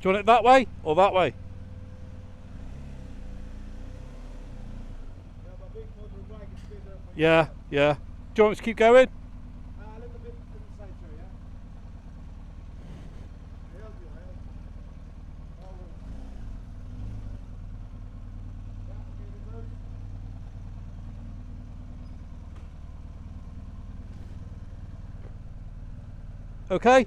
Do you want it that way or that way? Yeah, yeah. Do you want me to keep going? Okay.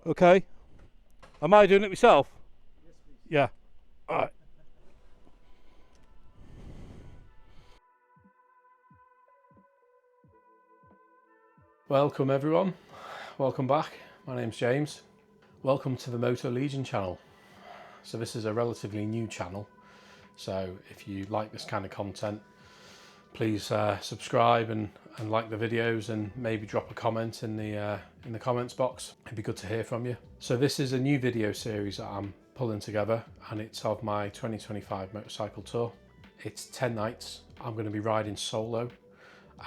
Okay. Am I doing it myself? Yeah. All right. Welcome everyone. Welcome back. My name's James. Welcome to the Moto Legion channel. So this is a relatively new channel. So if you like this kind of content, please subscribe and like the videos, and maybe drop a comment in the comments box. It'd be good to hear from you. So this is a new video series that I'm pulling together, and it's of my 2025 motorcycle tour. It's 10 nights. I'm going to be riding solo,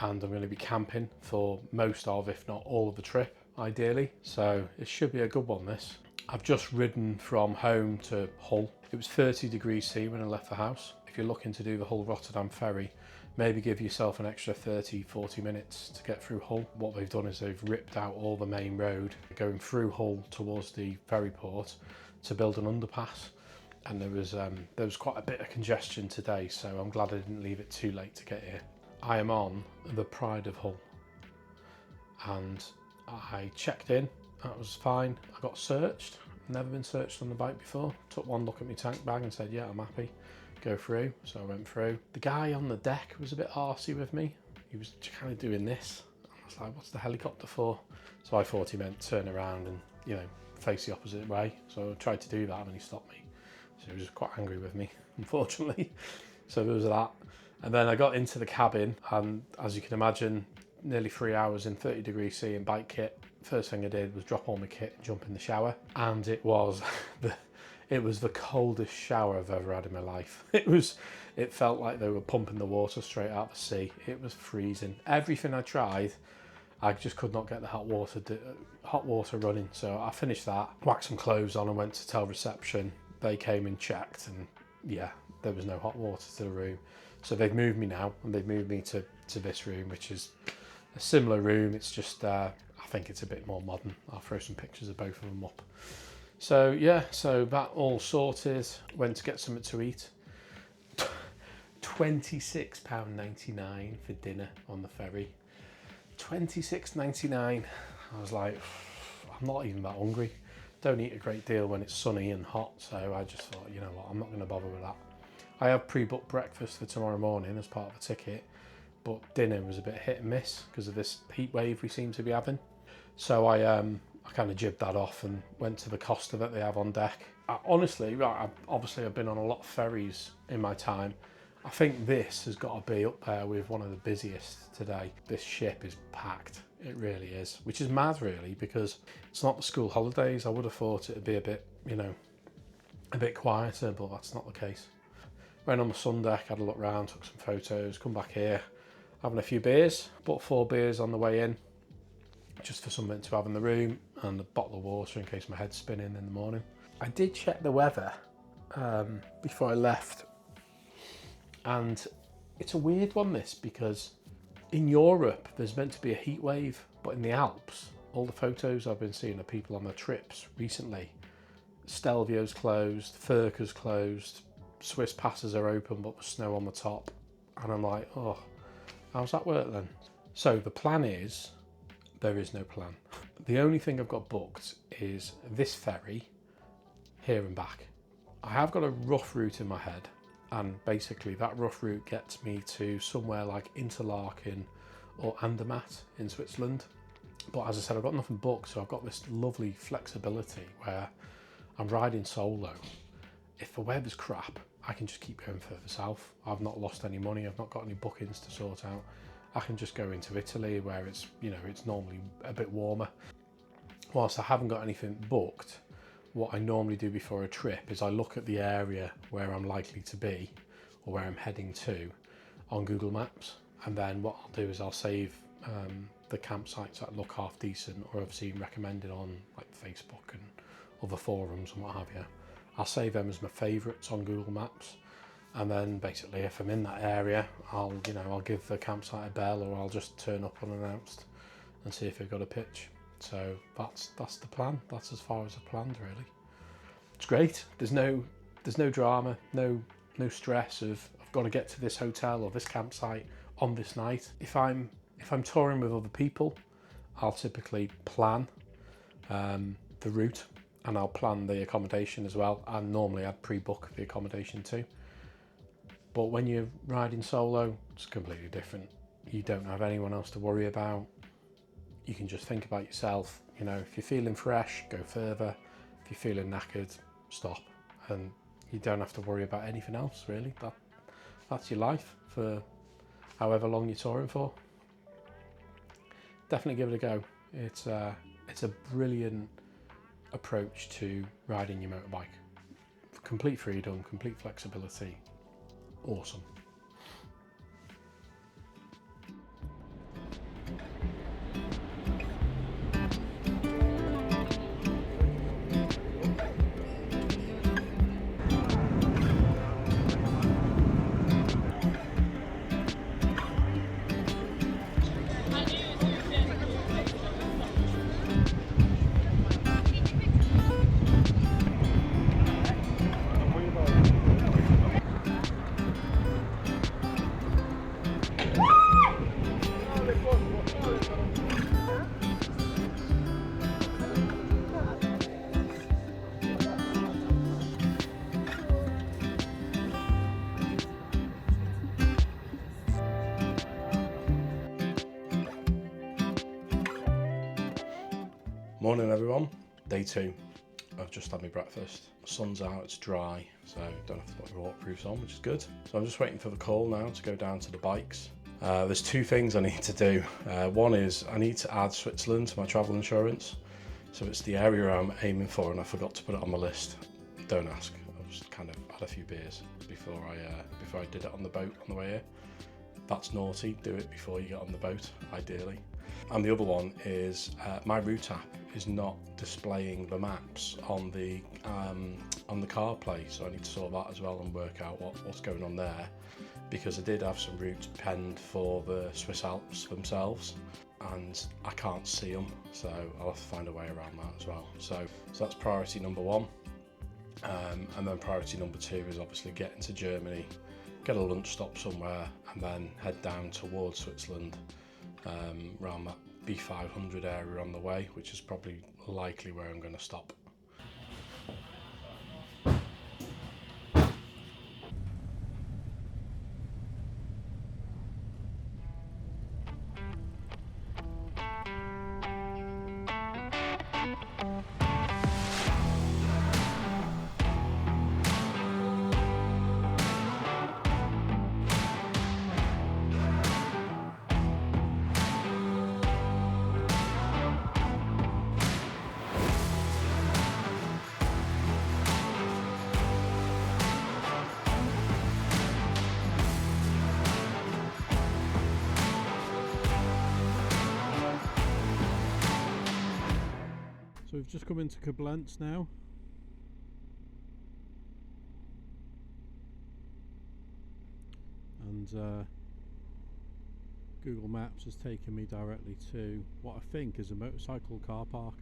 and I'm going to be camping for most of, if not all of the trip, ideally. So it should be a good one, this. I've just ridden from home to Hull. It was 30 degrees C when I left the house. If you're looking to do the Hull Rotterdam ferry, maybe give yourself an extra 30-40 minutes to get through Hull. What they've done is they've ripped out all the main road going through Hull towards the ferry port to build an underpass. And there was quite a bit of congestion today, so I'm glad I didn't leave it too late to get here. I am on the Pride of Hull, and I checked in. That was fine. I got searched. Never been searched on the bike before. Took one look at my tank bag and said, yeah, I'm happy. Go through. So I went through. The guy on the deck was a bit arsey with me. He was kind of doing this. I was like, what's the helicopter for? So I thought he meant turn around and, you know, face the opposite way. So I tried to do that and he stopped me. So he was quite angry with me, unfortunately. So there was that. And then I got into the cabin, and as you can imagine, nearly 3 hours in 30 degrees C in bike kit. First thing I did was drop all my kit and jump in the shower, and it was the coldest shower I've ever had in my life. It felt like they were pumping the water straight out of the sea. It was freezing. Everything I tried, I just could not get the hot water running. So I finished that, whacked some clothes on, and went to tell reception. They came and checked, and yeah, there was no hot water to the room. So they've moved me now, and they've moved me to this room, which is a similar room. It's just I think it's a bit more modern. I'll throw some pictures of both of them up. So yeah, so that all sorted. Went to get something to eat. £26.99 for dinner on the ferry. £26.99. I was like, I'm not even that hungry. Don't eat a great deal when it's sunny and hot, so I just thought, you know what, I'm not going to bother with that. I have pre-booked breakfast for tomorrow morning as part of the ticket, but dinner was a bit hit and miss because of this heat wave we seem to be having. So I kind of jibbed that off and went to the Costa that they have on deck. Honestly, obviously I've been on a lot of ferries in my time. I think this has got to be up there with one of the busiest today. This ship is packed. It really is, which is mad really, because it's not the school holidays. I would have thought it'd be a bit, you know, a bit quieter, but that's not the case. Went on the sun deck, had a look around, took some photos, come back here, having a few beers. Bought 4 beers on the way in, just for something to have in the room, and a bottle of water in case my head's spinning in the morning. I did check the weather before I left, and it's a weird one, this, because in Europe there's meant to be a heat wave, but in the Alps, all the photos I've been seeing of people on their trips recently, Stelvio's closed, Furca's closed, Swiss passes are open but with snow on the top, and I'm like, oh, how's that work then? So the plan is, there is no plan. The only thing I've got booked is this ferry here and back. I have got a rough route in my head, and basically that rough route gets me to somewhere like Interlaken or Andermatt in Switzerland. But as I said, I've got nothing booked, so I've got this lovely flexibility where I'm riding solo. If the weather's crap, I can just keep going further south. I've not lost any money. I've not got any bookings to sort out. I can just go into Italy where it's, you know, it's normally a bit warmer. Whilst I haven't got anything booked, what I normally do before a trip is I look at the area where I'm likely to be or where I'm heading to on Google Maps. and then what I'll do is I'll save the campsites that look half decent or have seen recommended on like Facebook and other forums and what have you. I'll save them as my favourites on Google Maps, and then basically if I'm in that area, I'll give the campsite a bell, or I'll just turn up unannounced and see if they've got a pitch. So that's the plan. That's as far as I planned, really. It's great. There's no drama, no stress of I've got to get to this hotel or this campsite on this night. If I'm touring with other people, I'll typically plan the route, and I'll plan the accommodation as well, and normally I'd pre-book the accommodation too. But when you're riding solo, it's completely different. You don't have anyone else to worry about. You can just think about yourself. You know, if you're feeling fresh, go further. If you're feeling knackered, stop. And you don't have to worry about anything else, really. That's your life for however long you're touring for. Definitely give it a go. It's a brilliant approach to riding your motorbike. Complete freedom, complete flexibility. Awesome. Morning everyone, day 2. I've just had my breakfast. The sun's out, it's dry, so don't have to put my waterproofs on, which is good. So I'm just waiting for the call now to go down to the bikes. There's 2 things I need to do. One is I need to add Switzerland to my travel insurance. So it's the area I'm aiming for, and I forgot to put it on my list. Don't ask, I just kind of had a few beers before I did it on the boat on the way here. That's naughty, do it before you get on the boat, ideally. And the other one is my route app is not displaying the maps on the CarPlay, so I need to sort that as well and work out what's going on there, because I did have some routes penned for the Swiss Alps themselves and I can't see them, so I'll have to find a way around that as well. So that's priority number 1, and then priority number 2 is obviously getting to Germany, get a lunch stop somewhere, and then head down towards Switzerland, around that B500 area on the way, which is probably likely where I'm going to stop. So we've just come into Koblenz now. And Google Maps has taken me directly to what I think is a motorcycle car park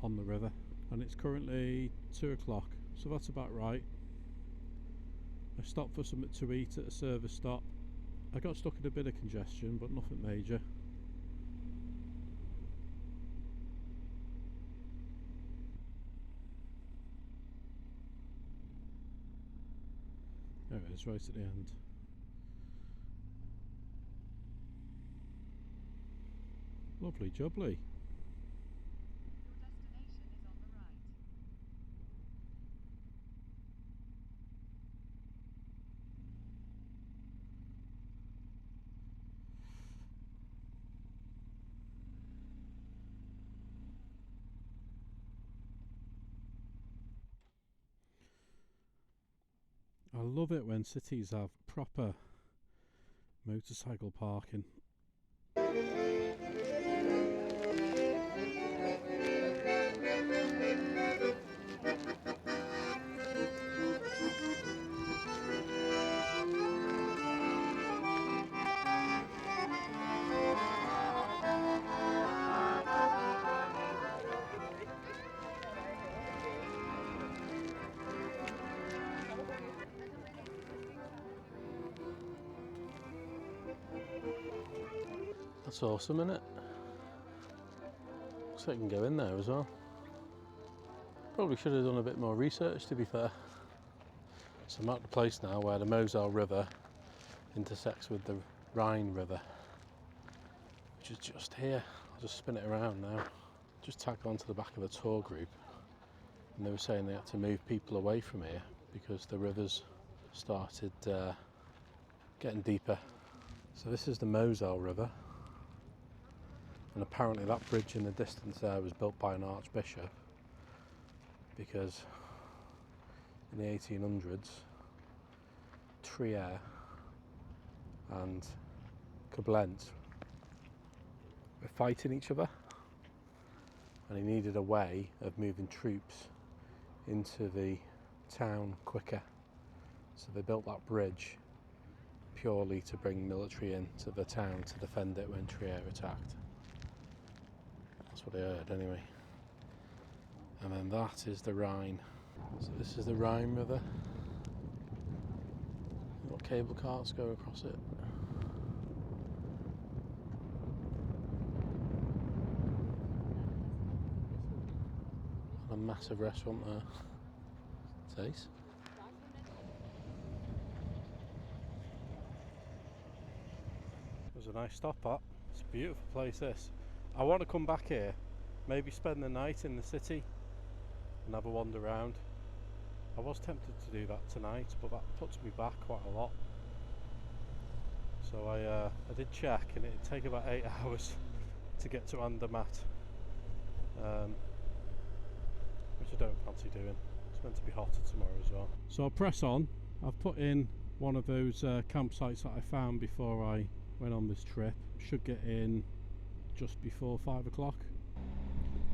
on the river. And it's currently 2 o'clock, so that's about right. I stopped for something to eat at a service stop. I got stuck in a bit of congestion, but nothing major. There it is, right at the end. Lovely jubbly. I love it when cities have proper motorcycle parking. That's awesome, isn't it? Looks like you can go in there as well. Probably should have done a bit more research, to be fair. So I'm at the place now where the Moselle River intersects with the Rhine River, which is just here. I'll just spin it around now. Just tagged onto the back of a tour group, and they were saying they had to move people away from here because the rivers started getting deeper. So this is the Moselle River, and apparently that bridge in the distance there was built by an archbishop because in the 1800s Trier and Koblenz were fighting each other, and he needed a way of moving troops into the town quicker, so they built that bridge purely to bring military into the town to defend it when Trier attacked. That's what I heard anyway. And then that is the Rhine. So this is the Rhine River. Got cable cars go across it. And a massive restaurant there. Taste. It was a nice stop at. It's a beautiful place, this. I want to come back here, maybe spend the night in the city and have a wander around. I was tempted to do that tonight, but that puts me back quite a lot. So I did check, and it'd take about 8 hours to get to Andermatt, which I don't fancy doing. It's meant to be hotter tomorrow as well. So I'll press on. I've put in one of those campsites that I found before I went on this trip. Should get in just before 5 o'clock.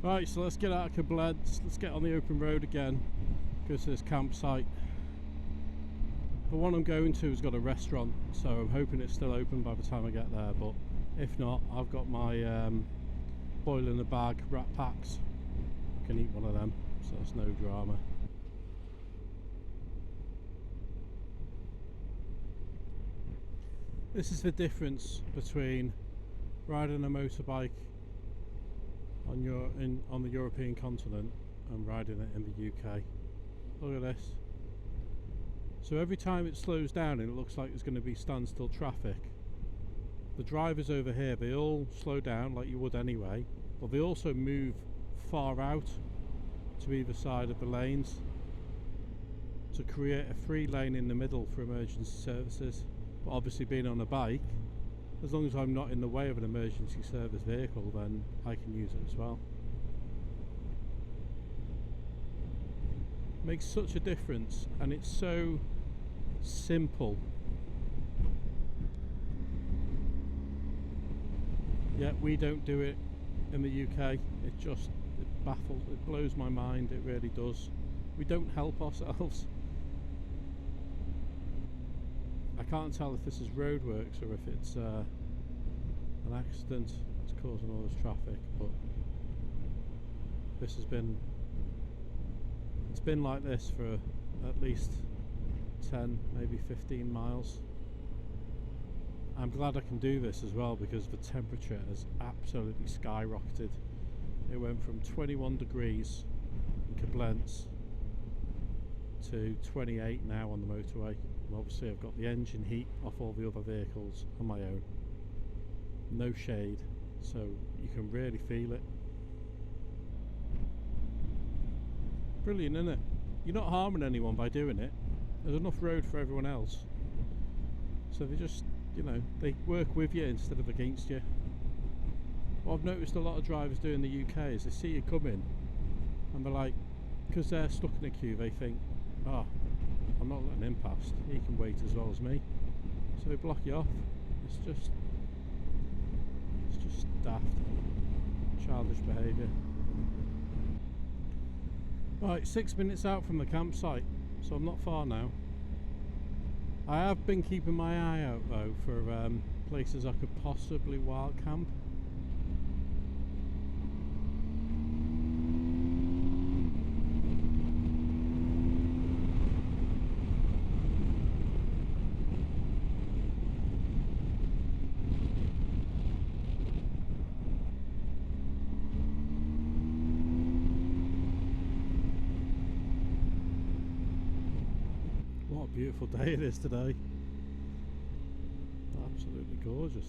Right, so let's get out of Koblenz, let's get on the open road again, go to this campsite. The one I'm going to has got a restaurant, so I'm hoping it's still open by the time I get there, but if not, I've got my boil in a bag wrap packs. I can eat one of them, so that's no drama. This is the difference between riding a motorbike on the European continent and riding it in the UK. Look at this. So every time it slows down and it looks like there's going to be standstill traffic, the drivers over here, they all slow down like you would anyway, but they also move far out to either side of the lanes to create a free lane in the middle for emergency services. But obviously, being on a bike, as long as I'm not in the way of an emergency service vehicle, then I can use it as well. Makes such a difference, and it's so simple. Yet we don't do it in the UK. It baffles, it blows my mind, it really does. We don't help ourselves. I can't tell if this is roadworks or if it's an accident that's causing all this traffic, but it's been like this for at least 10, maybe 15 miles. I'm glad I can do this as well because the temperature has absolutely skyrocketed. It went from 21 degrees in Koblenz to 28 now on the motorway. And obviously I've got the engine heat off all the other vehicles on my own. No shade, so you can really feel it. Brilliant, isn't it? You're not harming anyone by doing it. There's enough road for everyone else. So they just, they work with you instead of against you. What I've noticed a lot of drivers do in the UK is they see you coming and they're like, because they're stuck in a queue, they think, oh, I'm not letting him past, he can wait as well as me. So they block you off It's just daft, childish behaviour. Right, 6 minutes out from the campsite, so I'm not far now. I have been keeping my eye out though for places I could possibly wild camp. What a beautiful day it is today. Absolutely gorgeous.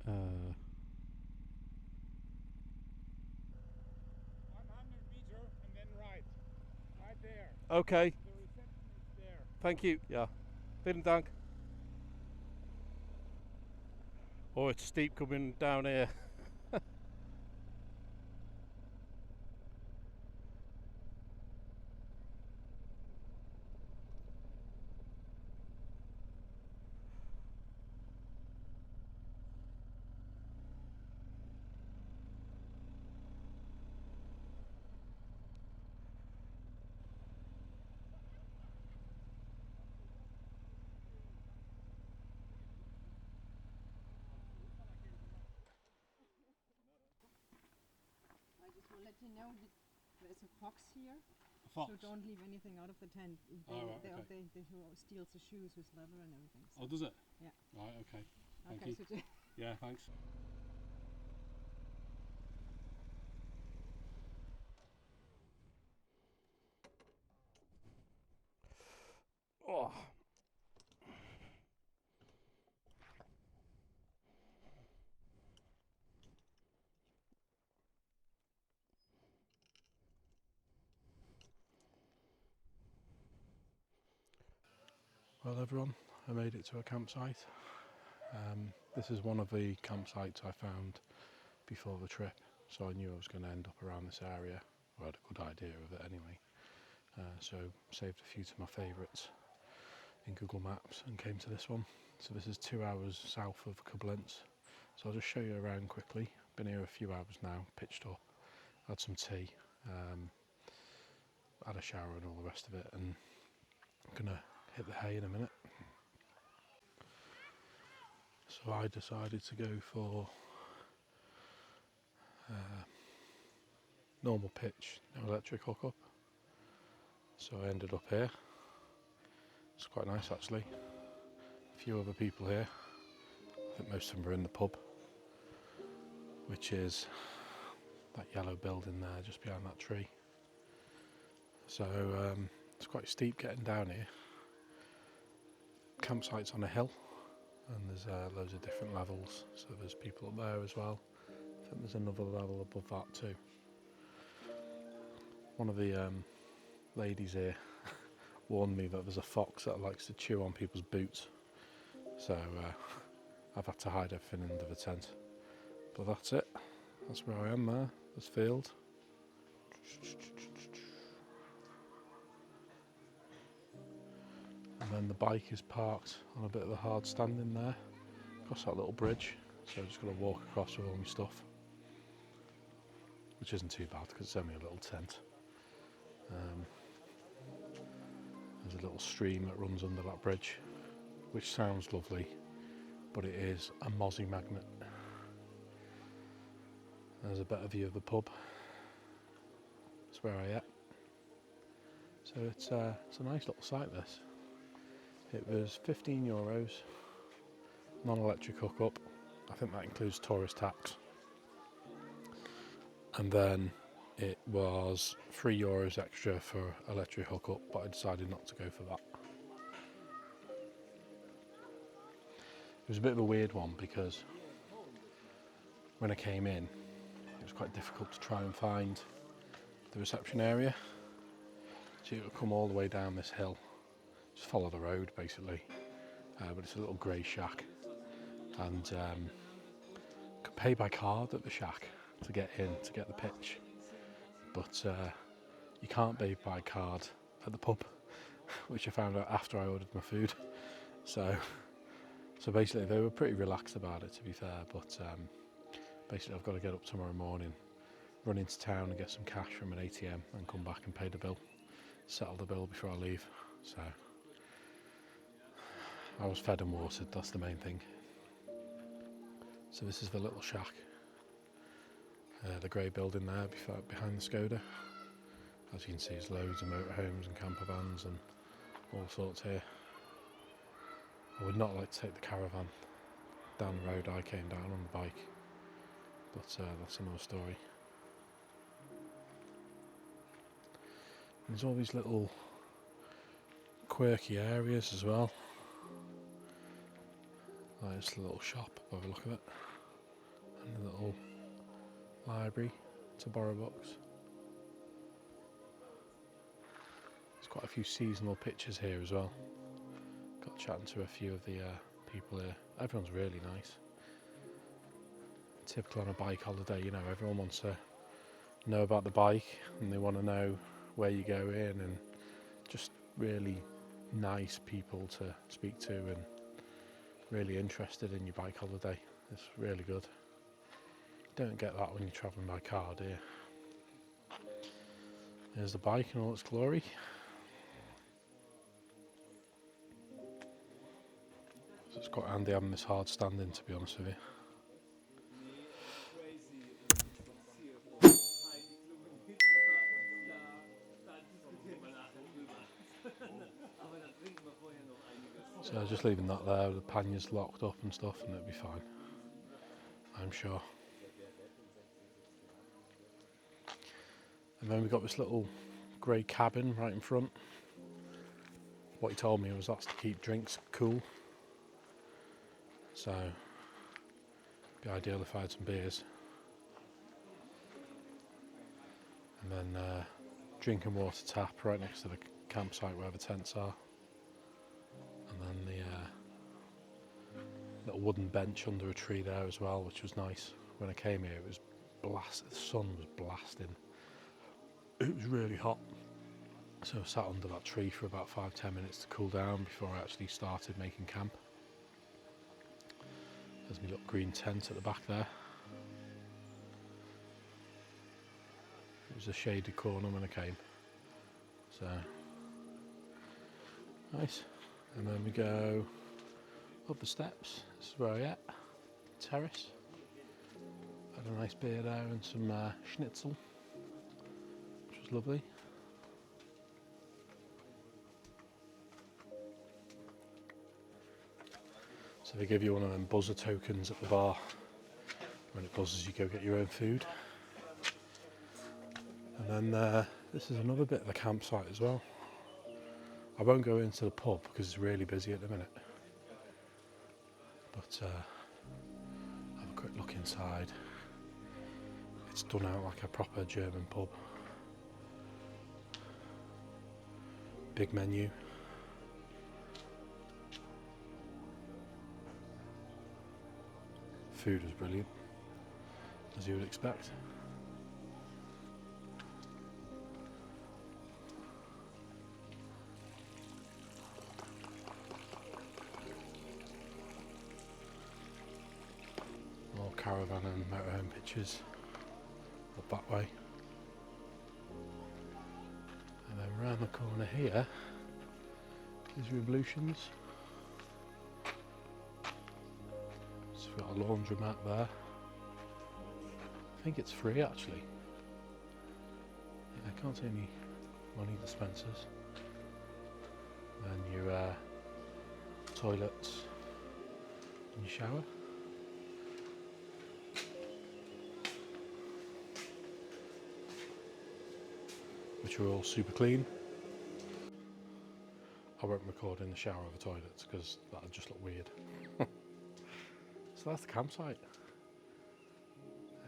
Uh, 100 meter and then right there. okay, The reception is there. thank you. Yeah, vielen Dank. Oh, it's steep coming down here. I just will let you know that there's a fox here, Fox. so don't leave anything out of the tent. They steals the shoes with leather and everything. So. Oh, does it? Yeah. Right, okay. Thank Okay, you. so Yeah, thanks. Oh. Well everyone, I made it to a campsite. This is one of the campsites I found before the trip, so I knew I was going to end up around this area, or I had a good idea of it anyway. So saved a few to my favourites in Google Maps and came to this one. So this is 2 hours south of Koblenz, so I'll just show you around quickly. Been here a few hours now, pitched up, had some tea, had a shower and all the rest of it, and I'm going to hit the hay in a minute. So I decided to go for normal pitch, no electric hookup. So I ended up here. It's quite nice actually. A few other people here. I think most of them are in the pub, which is that yellow building there just behind that tree. So it's quite steep getting down here. Campsite's on a hill and there's loads of different levels. So there's people up there as well. I think there's another level above that too. One of the ladies here warned me that there's a fox that likes to chew on people's boots, so I've had to hide everything under the tent. But that's it, that's where I am there, this field. And then the bike is parked on a bit of a hard stand in there, across that little bridge, so I'm just going to walk across with all my stuff, which isn't too bad because it's only a little tent. There's a little stream that runs under that bridge, which sounds lovely, but it is a mozzie magnet. There's a better view of the pub. That's where I am. So it's a nice little site this. It was €15, non-electric hookup. I think that includes tourist tax. And then it was €3 extra for electric hookup, but I decided not to go for that. It was a bit of a weird one because when I came in, it was quite difficult to try and find the reception area. So you would come all the way down this hill, just follow the road basically, but it's a little grey shack, and you can pay by card at the shack to get in, to get the pitch, but you can't pay by card at the pub, which I found out after I ordered my food. So basically they were pretty relaxed about it, to be fair, but basically I've got to get up tomorrow morning, run into town and get some cash from an ATM and come back and pay the bill, settle the bill before I leave. So I was fed and watered, that's the main thing. So this is the little shack, the grey building there behind the Skoda. As you can see, there's loads of motorhomes and camper vans and all sorts here. I would not like to take the caravan down the road I came down on the bike, but that's another story. There's all these little quirky areas as well. Like this little shop by the look of it, and a little library to borrow books. There's quite a few seasonal pictures here as well. Got chatting to a few of the people here. Everyone's really nice. Typical on a bike holiday, you know, everyone wants to know about the bike and they want to know where you go in, and just really nice people to speak to and really interested in your bike holiday. It's really good. You don't get that when you're travelling by car, do you? There's the bike in all its glory. So it's quite handy having this hard standing, to be honest with you. So just leaving that there, the panniers locked up and stuff, and it'll be fine, I'm sure. And then we've got this little grey cabin right in front. What he told me was that's to keep drinks cool. So it'd be ideal if I had some beers. And then drinking water tap right next to the campsite where the tents are. And then the little wooden bench under a tree there as well, which was nice. When I came here, it was blasted. The sun was blasting. It was really hot. So I sat under that tree for about 5-10 minutes to cool down before I actually started making camp. There's my little green tent at the back there. It was a shaded corner when I came. So nice. And then we go up the steps. This is where I at. Terrace. Had a nice beer there and some schnitzel, which was lovely. So they give you one of them buzzer tokens at the bar. When it buzzes, you go get your own food. And then this is another bit of the campsite as well. I won't go into the pub because it's really busy at the minute. But have a quick look inside. It's done out like a proper German pub. Big menu. Food was brilliant, as you would expect. More caravan and motorhome pictures up that way. And then round the corner here is Revolutions. So we've got a laundromat there. I think it's free actually. Yeah, I can't see any money dispensers. And your toilets and your shower. Which are all super clean. I won't record in the shower or the toilets because that would just look weird. So that's the campsite.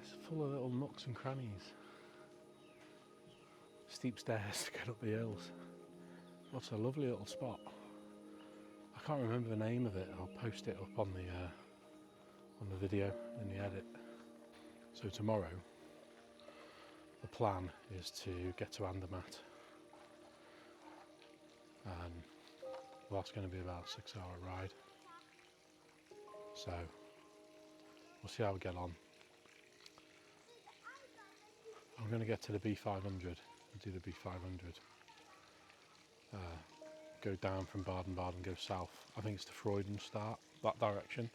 It's full of little nooks and crannies. Steep stairs to get up the hills. What's a lovely little spot. I can't remember the name of it. I'll post it up on the video in the edit. So tomorrow, the plan is to get to Andermatt. Well, that's going to be about a 6-hour ride. So we'll see how we get on. I'm going to get to the B500 and do the B500. Go down from Baden-Baden, go south. I think it's to Freudenstadt, that direction,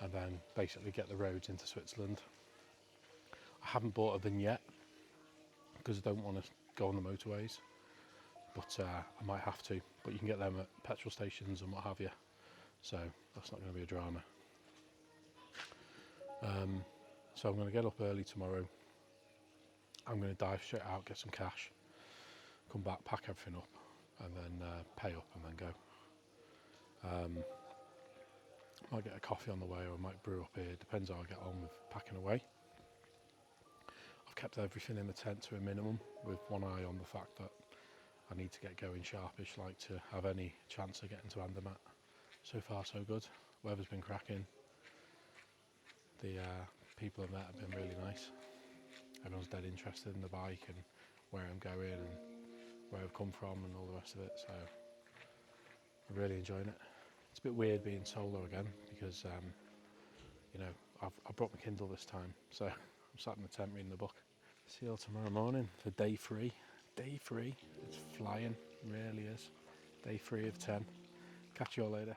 and then basically get the roads into Switzerland. I haven't bought a vignette because I don't want to go on the motorways, but I might have to. But you can get them at petrol stations and what have you, so that's not going to be a drama. So I'm going to get up early tomorrow. I'm going to dive straight out, get some cash, come back, pack everything up, and then pay up and then go. Might get a coffee on the way, or I might brew up here. Depends how I get on with packing away. I've kept everything in the tent to a minimum, with one eye on the fact that I need to get going sharpish, like to have any chance of getting to Andermatt. So far so good. Weather's been cracking. The people I've met have been really nice. Everyone's dead interested in the bike and where I'm going and where I've come from and all the rest of it, so I'm really enjoying it. It's a bit weird being solo again because you know, I brought my Kindle this time, so I'm sat in the tent reading the book. See you all tomorrow morning for day 3. Day 3, it's flying, it really is. Day 3 of 10. Catch you all later.